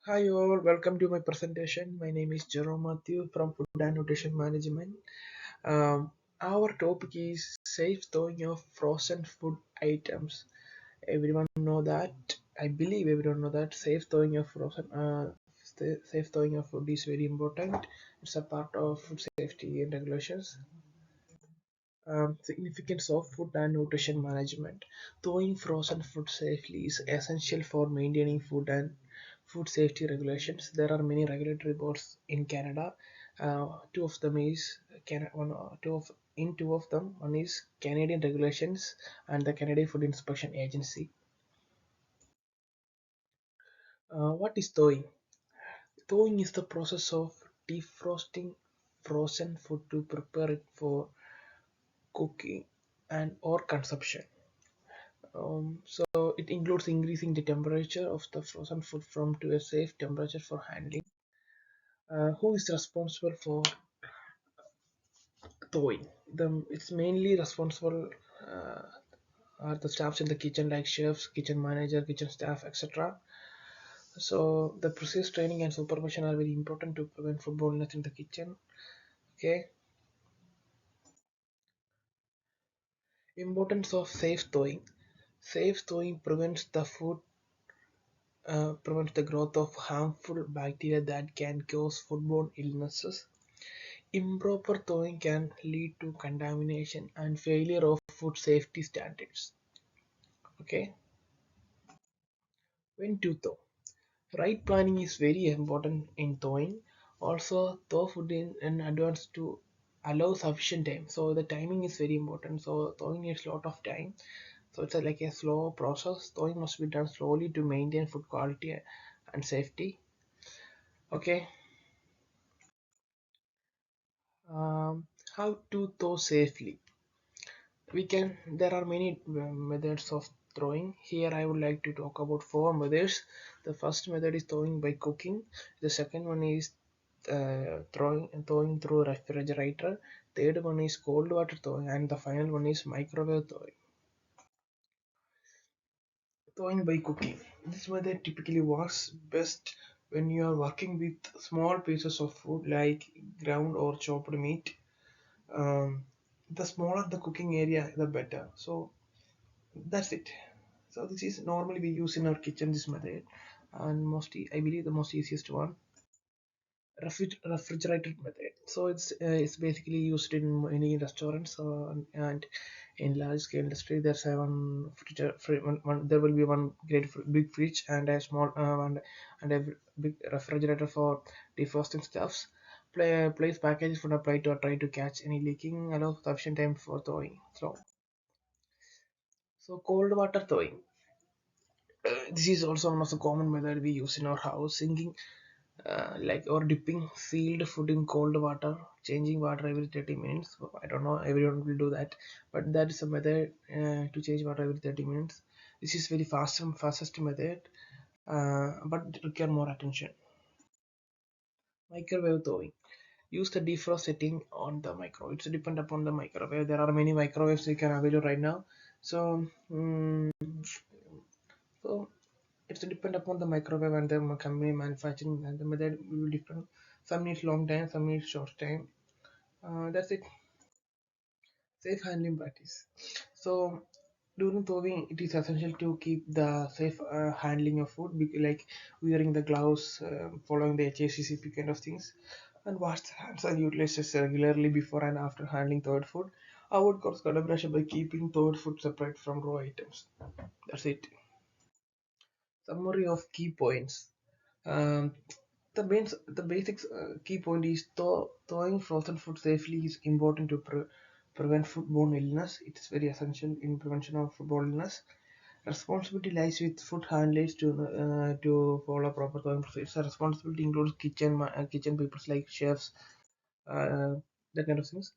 Hi all, welcome to my presentation. My name is Jerome Matthew from Food and Nutrition Management. Our topic is safe thawing of frozen food items. Everyone know that. I believe everyone know that safe thawing of safe thawing of food is very important. It's a part of food safety and regulations. Significance of food and nutrition management. Thawing frozen food safely is essential for maintaining food and food safety regulations. There are many regulatory boards in Canada. Two of them is two of them. One is Canadian regulations and the Canadian Food Inspection Agency. What is thawing? Thawing is the process of defrosting frozen food to prepare it for cooking and or consumption. So it includes increasing the temperature of the frozen food from to a safe temperature for handling. Who is responsible for thawing? It's mainly responsible uh, are the staffs in the kitchen like chefs, kitchen manager, kitchen staff, etc. So the precise training and supervision are very important to prevent foodborne illness in the kitchen. Okay. Importance of safe thawing. Safe thawing prevents the growth of harmful bacteria that can cause foodborne illnesses. Improper thawing can lead to contamination and failure of food safety standards. Okay, when to thaw. Right planning is very important in thawing. Also, thaw food in advance to allow sufficient time. So the timing is very important. So thawing needs a lot of time. So it's like a slow process. Thawing must be done slowly to maintain food quality and safety. Okay, um, how to thaw safely? There are many methods of throwing. Here I would like to talk about four methods. The first method is throwing by cooking. The second one is throwing through refrigerator. Third one is cold water throwing, and the final one is microwave throwing. Throwing by cooking, this method typically works best when you are working with small pieces of food like ground or chopped meat. Um, the smaller the cooking area, the better. So that's it. So this is normally we use in our kitchen, this method, and mostly I believe the most easiest one, refrigerated method. So it's basically used in many restaurants and in large scale industry. There's a there will be one great big fridge and a small and a big refrigerator for defrosting stuffs. Place packages food apply to try to catch any leaking, allow sufficient time for thawing. So cold water thawing. This is also one of the common method we use in our house. Sinking like or dipping sealed food in cold water, changing water every 30 minutes. I don't know, everyone will do that, but that is a method to change water every 30 minutes. This is very fastest method, but it require more attention. Microwave thawing. Use the defrost setting on the micro. It's depend upon the microwave. There are many microwaves you can avail right now. So, so it's depend upon the microwave and the company manufacturing and the method will be different. Some needs long time, some needs short time. That's it. Safe handling practice. So during thawing, it is essential to keep the safe handling of food, like wearing the gloves, following the HACCP kind of things, and wash the hands and utilize this regularly before and after handling thawed food. Avoid cross collaboration by keeping thawed food separate from raw items. That's it. Summary of key points. Um, the basics key point is thawing frozen food safely is important to prevent foodborne illness. It is very essential in prevention of foodborne illness. Responsibility lies with food handlers to follow proper thawing procedures. So responsibility includes kitchen people like chefs, uh, that kind of things.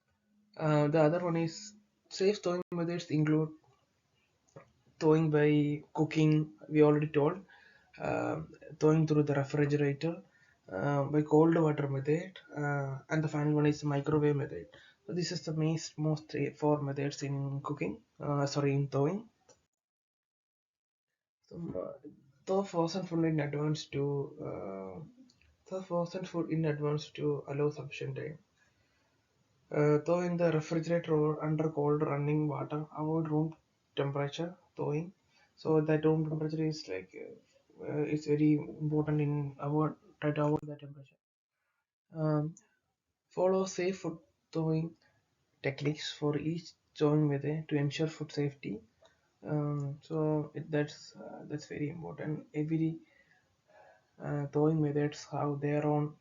The other one is safe thawing methods include thawing by cooking. We already told uh, thawing through the refrigerator by cold water method, and the final one is the microwave method. So this is the most four methods in cooking. Sorry, in thawing. So, Thaw frozen food in advance to thaw frozen food in advance to allow sufficient time. Thaw in the refrigerator or under cold running water. Avoid room temperature thawing. So that room temperature is like it's very important in avoid try to avoid that temperature. Um, Follow safe food thawing techniques for each thawing method to ensure food safety. That's very important. Every thawing methods have their own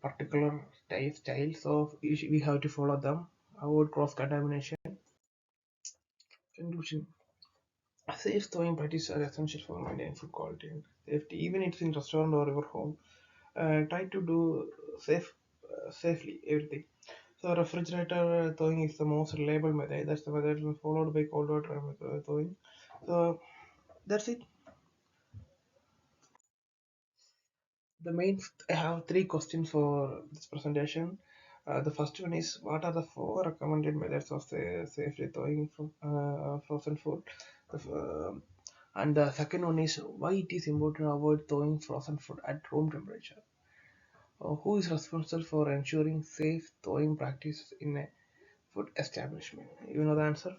particular style, so we have to follow them. Avoid cross contamination. Conclusion: safe thawing practices are essential for maintaining food quality and safety, even if it's in restaurant or your home. Try to do safely everything. So refrigerator thawing is the most reliable method. That's the method followed by cold water thawing. So that's it. I have three questions for this presentation. The first one is, what are the four recommended methods of safely thawing frozen food? And the second one is, why it is important to avoid thawing frozen food at room temperature. Who is responsible for ensuring safe thawing practices in a food establishment? You know the answer.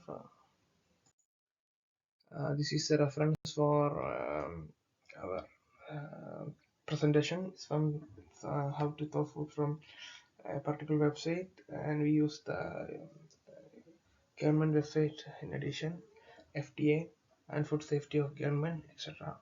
This is a reference for our presentation. It's from how to thaw food from a particular website, and we use the government website in addition, FDA and food safety of government, etc.